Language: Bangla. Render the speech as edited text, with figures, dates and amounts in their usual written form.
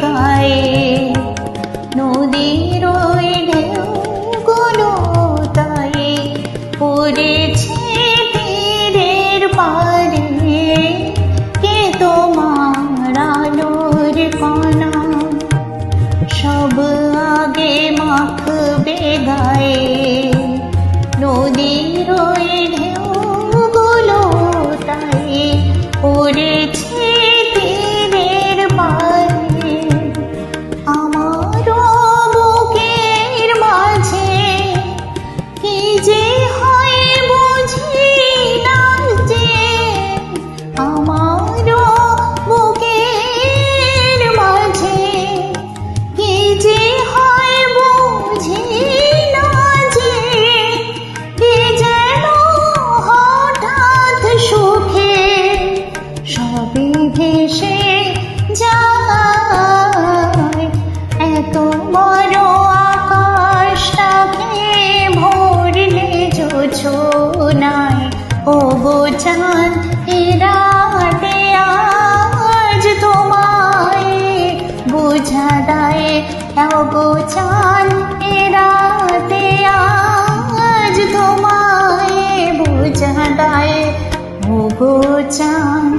গায়ে নদীর ওই ঢেউগুলো তাই পড়েছে তীরের পারে। কে তোমার আলোর কণা সব আগে মাখবে গায়ে নদীর ওই ঢেউগুলো তাই পড়েছে তীরের পারে। আমারও বুকের মাঝে কি যে হয় বুঝি না যে, আমারও বুকের মাঝে কি যে হয় বুঝি না যে, কে যেন হঠাৎ সুখে সবই ভেসে যায়। এত বড় আকাশটাকে ভরলে জোছনায় ও গো চাঁদ এ রাতে আজ তোমায় বুঝা দেয়। ও গো চাঁদ এ রাতে আজ তোমায় বুঝা দেয়। ও গো চাঁদ।